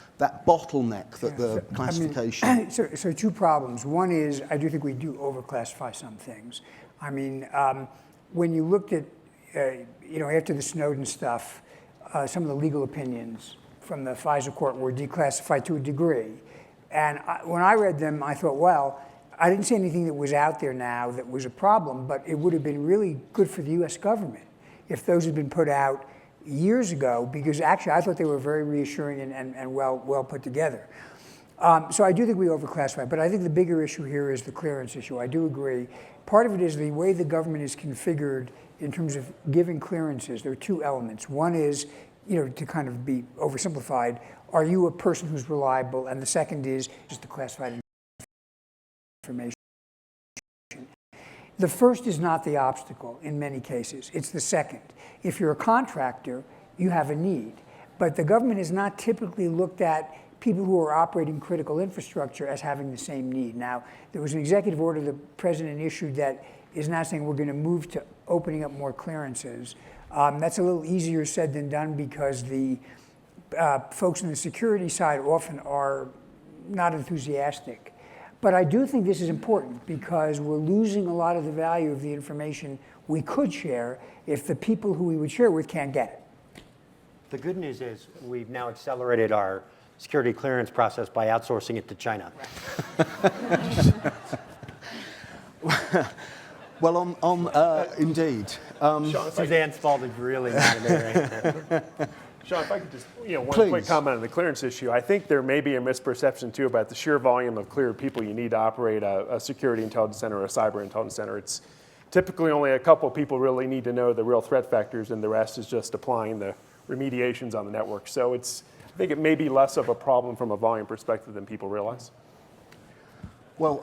bottleneck that the classification? So two problems. One is I do think we do overclassify some things. I mean, when you looked at after the Snowden stuff, some of the legal opinions from the FISA court were declassified to a degree, and when I read them, I thought, well, I didn't see anything that was out there now that was a problem, but it would have been really good for the U.S. government if those had been put out years ago, because actually I thought they were very reassuring and well put together. So I do think we overclassify, but I think the bigger issue here is the clearance issue. I do agree. Part of it is the way the government is configured in terms of giving clearances. There are two elements. One is, to kind of be oversimplified, are you a person who's reliable? And the second is just the classified information. The first is not the obstacle in many cases. It's the second. If you're a contractor, you have a need. But the government has not typically looked at people who are operating critical infrastructure as having the same need. Now, there was an executive order the president issued that is now saying we're going to move to opening up more clearances. That's a little easier said than done because the folks on the security side often are not enthusiastic. But I do think this is important because we're losing a lot of the value of the information we could share if the people who we would share with can't get it. The good news is we've now accelerated our security clearance process by outsourcing it to China. Well, indeed. Suzanne's fault is really not in there, right? Sean, if I could just, one Please. quick comment on the clearance issue. I think there may be a misperception, too, about the sheer volume of cleared people you need to operate a security intelligence center or a cyber intelligence center. It's typically only a couple of people really need to know the real threat factors, and the rest is just applying the remediations on the network. So I think it may be less of a problem from a volume perspective than people realize. Well,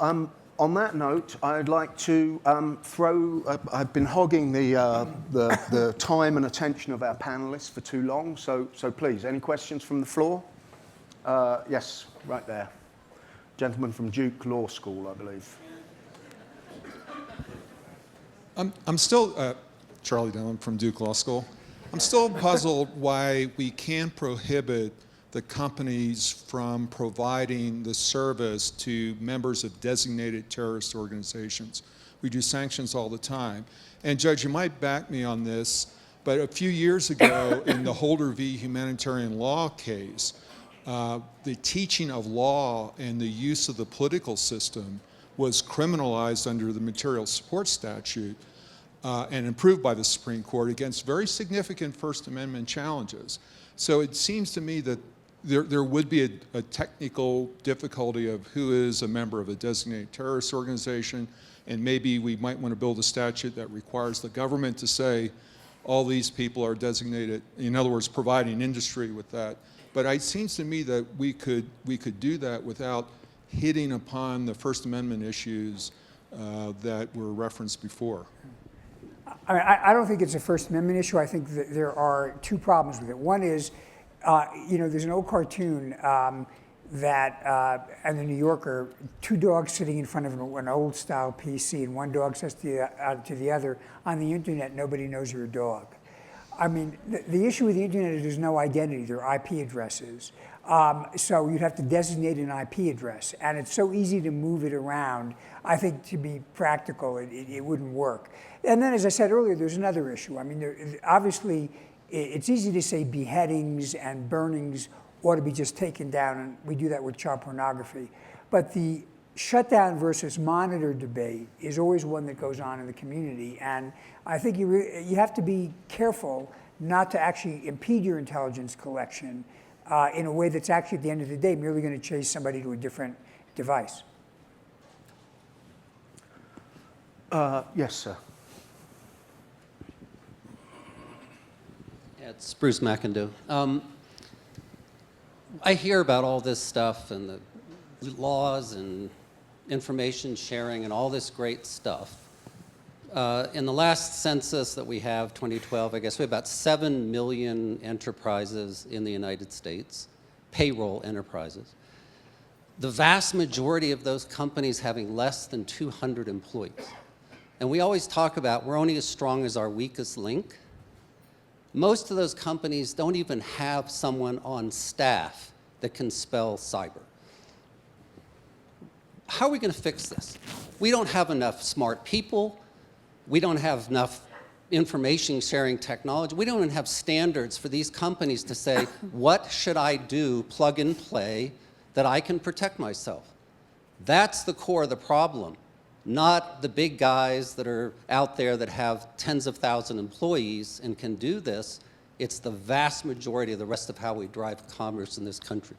on that note, I'd like to I've been hogging the time and attention of our panelists for too long, so please, any questions from the floor? Yes, right there. Gentleman from Duke Law School, I believe. I'm still, Charlie Dillon from Duke Law School. I'm still puzzled why we can't prohibit the companies from providing the service to members of designated terrorist organizations. We do sanctions all the time. And Judge, you might back me on this, but a few years ago in the Holder v. Humanitarian Law case, the teaching of law and the use of the political system was criminalized under the material support statute and improved by the Supreme Court against very significant First Amendment challenges. So it seems to me that there would be a technical difficulty of who is a member of a designated terrorist organization, and maybe we might want to build a statute that requires the government to say all these people are designated, in other words, providing industry with that. But it seems to me that we could do that without hitting upon the First Amendment issues that were referenced before. I don't think it's a First Amendment issue. I think that there are two problems with it. One is, there's an old cartoon that, and the New Yorker, two dogs sitting in front of an old-style PC, and one dog says to the other, on the internet, nobody knows you're a dog. I mean, the issue with the internet is there's no identity. There are IP addresses. So you'd have to designate an IP address, and it's so easy to move it around. I think to be practical, it wouldn't work. And then, as I said earlier, there's another issue. I mean, obviously, it's easy to say beheadings and burnings ought to be just taken down, and we do that with child pornography. But the shutdown versus monitor debate is always one that goes on in the community, and I think you have to be careful not to actually impede your intelligence collection in a way that's actually, at the end of the day, merely going to chase somebody to a different device. Yes, sir. Yeah, it's Bruce McIndoe. I hear about all this stuff and the laws and information sharing and all this great stuff. In the last census that we have, 2012, I guess we have about 7 million enterprises in the United States, payroll enterprises. The vast majority of those companies having less than 200 employees. And we always talk about we're only as strong as our weakest link. Most of those companies don't even have someone on staff that can spell cyber. How are we going to fix this? We don't have enough smart people. We don't have enough information sharing technology. We don't even have standards for these companies to say, what should I do, plug and play, that I can protect myself? That's the core of the problem, not the big guys that are out there that have tens of thousands of employees and can do this. It's the vast majority of the rest of how we drive commerce in this country.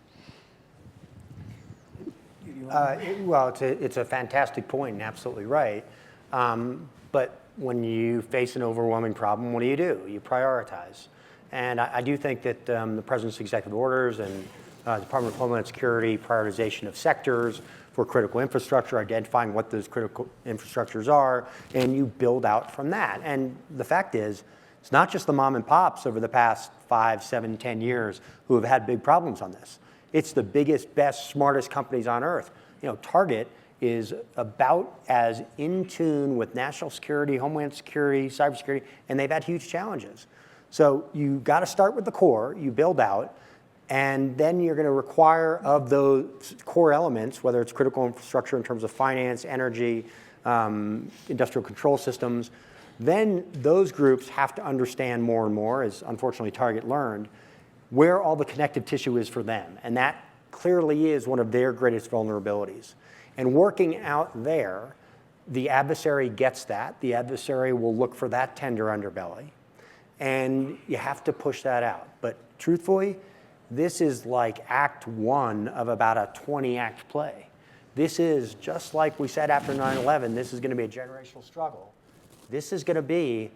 Well, it's a fantastic point and absolutely right. But when you face an overwhelming problem, what do? You prioritize. And I do think that the President's executive orders and Department of Homeland Security prioritization of sectors for critical infrastructure, identifying what those critical infrastructures are, and you build out from that. And the fact is, it's not just the mom and pops over the past 5, 7, 10 years who have had big problems on this. It's the biggest, best, smartest companies on earth. Target is about as in tune with national security, homeland security, cybersecurity, and they've had huge challenges. So you got to start with the core, you build out, and then you're going to require of those core elements, whether it's critical infrastructure in terms of finance, energy, industrial control systems, then those groups have to understand more and more, as unfortunately Target learned, where all the connective tissue is for them. And that clearly is one of their greatest vulnerabilities. And working out there, the adversary gets that. The adversary will look for that tender underbelly. And you have to push that out. But truthfully, this is like act 1 of about a 20-act play. This is, just like we said after 9/11, this is going to be a generational struggle. This is going to be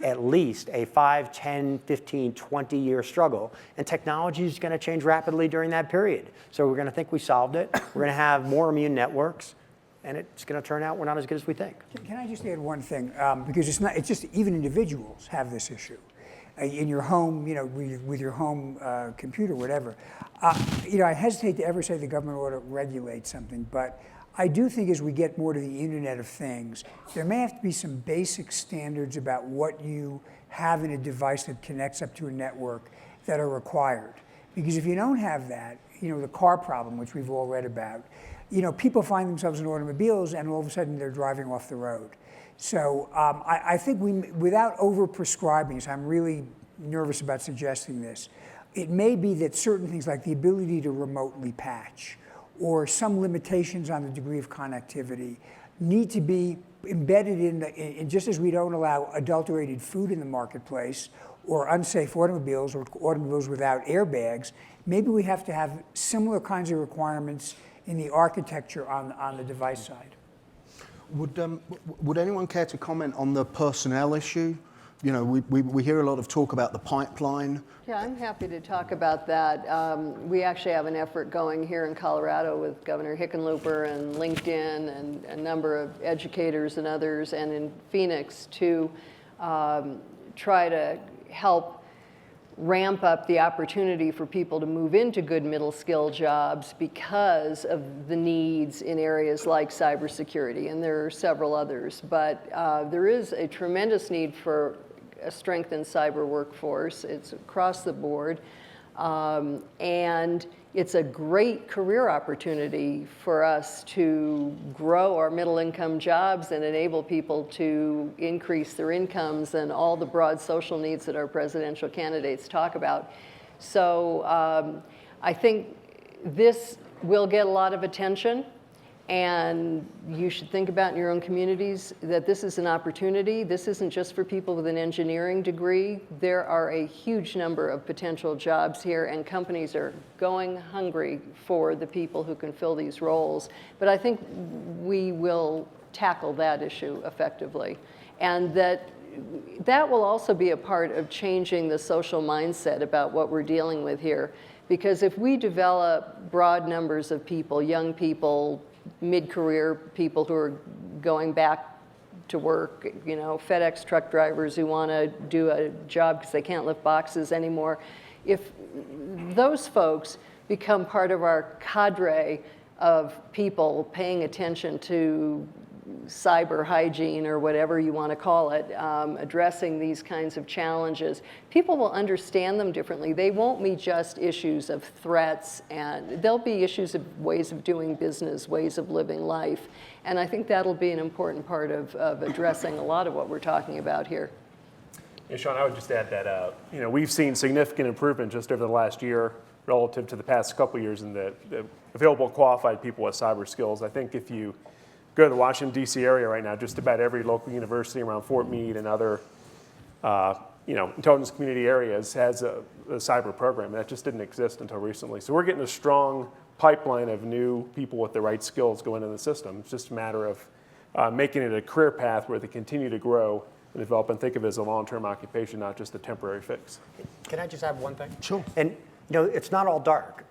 at least a 5, 10, 15, 20-year struggle. And technology is going to change rapidly during that period. So we're going to think we solved it. We're going to have more immune networks. And it's going to turn out we're not as good as we think. Can I just add one thing? Because it's just even individuals have this issue. In your home, with your home computer, whatever. I hesitate to ever say the government ought to regulate something, but I do think as we get more to the Internet of Things, there may have to be some basic standards about what you have in a device that connects up to a network that are required. Because if you don't have that, the car problem, which we've all read about, people find themselves in automobiles and all of a sudden they're driving off the road. So I think without over-prescribing, so I'm really nervous about suggesting this, it may be that certain things like the ability to remotely patch or some limitations on the degree of connectivity need to be embedded in just as we don't allow adulterated food in the marketplace or unsafe automobiles or automobiles without airbags, maybe we have to have similar kinds of requirements in the architecture on the device side. Would anyone care to comment on the personnel issue? We hear a lot of talk about the pipeline. Yeah, I'm happy to talk about that. We actually have an effort going here in Colorado with Governor Hickenlooper and LinkedIn and a number of educators and others, and in Phoenix to try to help ramp up the opportunity for people to move into good middle skill jobs because of the needs in areas like cybersecurity, and there are several others. But there is a tremendous need for a strengthened cyber workforce. It's across the board. And it's a great career opportunity for us to grow our middle income jobs and enable people to increase their incomes and all the broad social needs that our presidential candidates talk about. So I think this will get a lot of attention, and you should think about in your own communities that this is an opportunity. This isn't just for people with an engineering degree. There are a huge number of potential jobs here, and companies are going hungry for the people who can fill these roles. But I think we will tackle that issue effectively. And that will also be a part of changing the social mindset about what we're dealing with here. Because if we develop broad numbers of people, young people, mid-career people who are going back to work, you know, FedEx truck drivers who want to do a job because they can't lift boxes anymore, if those folks become part of our cadre of people paying attention to cyber hygiene or whatever you want to call it, addressing these kinds of challenges, people will understand them differently. They won't be just issues of threats, and they'll be issues of ways of doing business, ways of living life. And I think that'll be an important part of addressing a lot of what we're talking about here. Yeah, Sean, I would just add that you know, we've seen significant improvement just over the last year relative to the past couple of years in the available qualified people with cyber skills. I think if you go to the Washington, D.C. area right now, just about every local university around Fort Meade and other you know, intelligence community areas has a cyber program. That just didn't exist until recently. So we're getting a strong pipeline of new people with the right skills going into the system. It's just a matter of making it a career path where they continue to grow and develop and think of it as a long-term occupation, not just a temporary fix. Can I just add one thing? Sure. And you know, it's not all dark.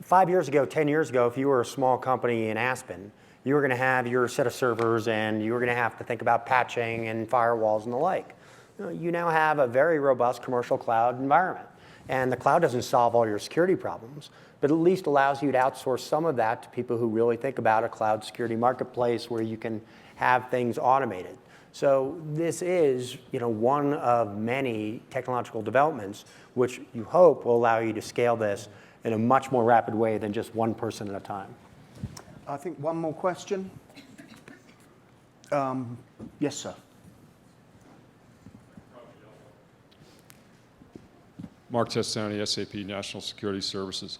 5 years ago, 10 years ago, if you were a small company in Aspen, you were going to have your set of servers and you were going to have to think about patching and firewalls and the like. You now have a very robust commercial cloud environment. And the cloud doesn't solve all your security problems, but at least allows you to outsource some of that to people who really think about a cloud security marketplace where you can have things automated. So this is, you know, one of many technological developments which you hope will allow you to scale this in a much more rapid way than just one person at a time. I think one more question. Yes, sir. Mark Testoni, SAP National Security Services.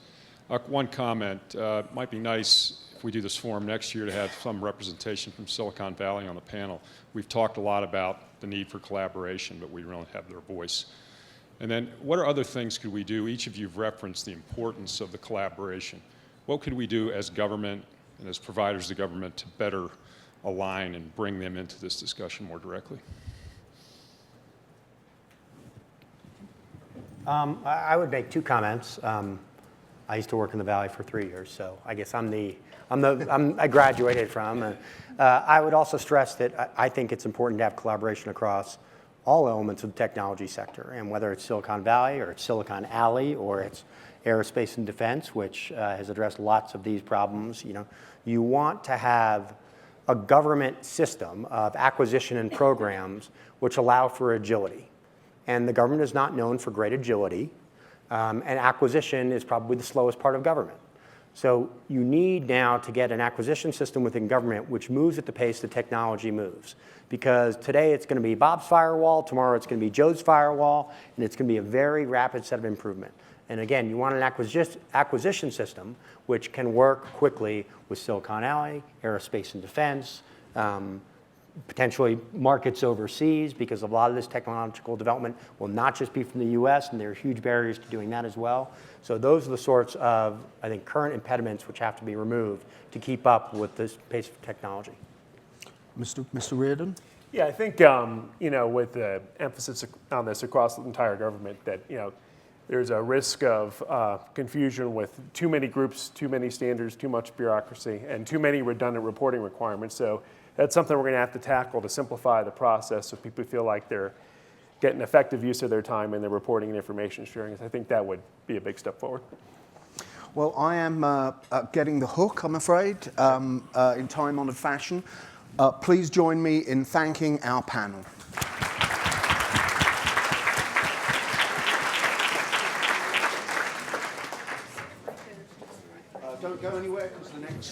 One comment, might be nice if we do this forum next year to have some representation from Silicon Valley on the panel. We've talked a lot about the need for collaboration, but we don't have their voice. And then what are other things could we do? Each of you have referenced the importance of the collaboration. What could we do as government and as providers of government to better align and bring them into this discussion more directly? I would make two comments. I used to work in the Valley for 3 years, so I guess I graduated from. I would also stress that I think it's important to have collaboration across all elements of the technology sector, and whether it's Silicon Valley or it's Silicon Alley or it's aerospace and defense, which has addressed lots of these problems. You know, you want to have a government system of acquisition and programs which allow for agility. And the government is not known for great agility, and acquisition is probably the slowest part of government. So you need now to get an acquisition system within government which moves at the pace the technology moves. Because today it's going to be Bob's firewall, tomorrow it's going to be Joe's firewall, and it's going to be a very rapid set of improvement. And again, you want an acquisition system which can work quickly with Silicon Alley, aerospace and defense, potentially markets overseas, because a lot of this technological development will not just be from the US, and there are huge barriers to doing that as well. So those are the sorts of, I think, current impediments which have to be removed to keep up with this pace of technology. Mr. Reardon? Yeah, I think you know, with the emphasis on this across the entire government, that you know, there's a risk of confusion with too many groups, too many standards, too much bureaucracy, and too many redundant reporting requirements. So that's something we're going to have to tackle to simplify the process so people feel like they're getting effective use of their time in their reporting and information sharing. I think that would be a big step forward. Well, I am getting the hook, I'm afraid, in time-honored fashion. Please join me in thanking our panel. Don't go anywhere, because the next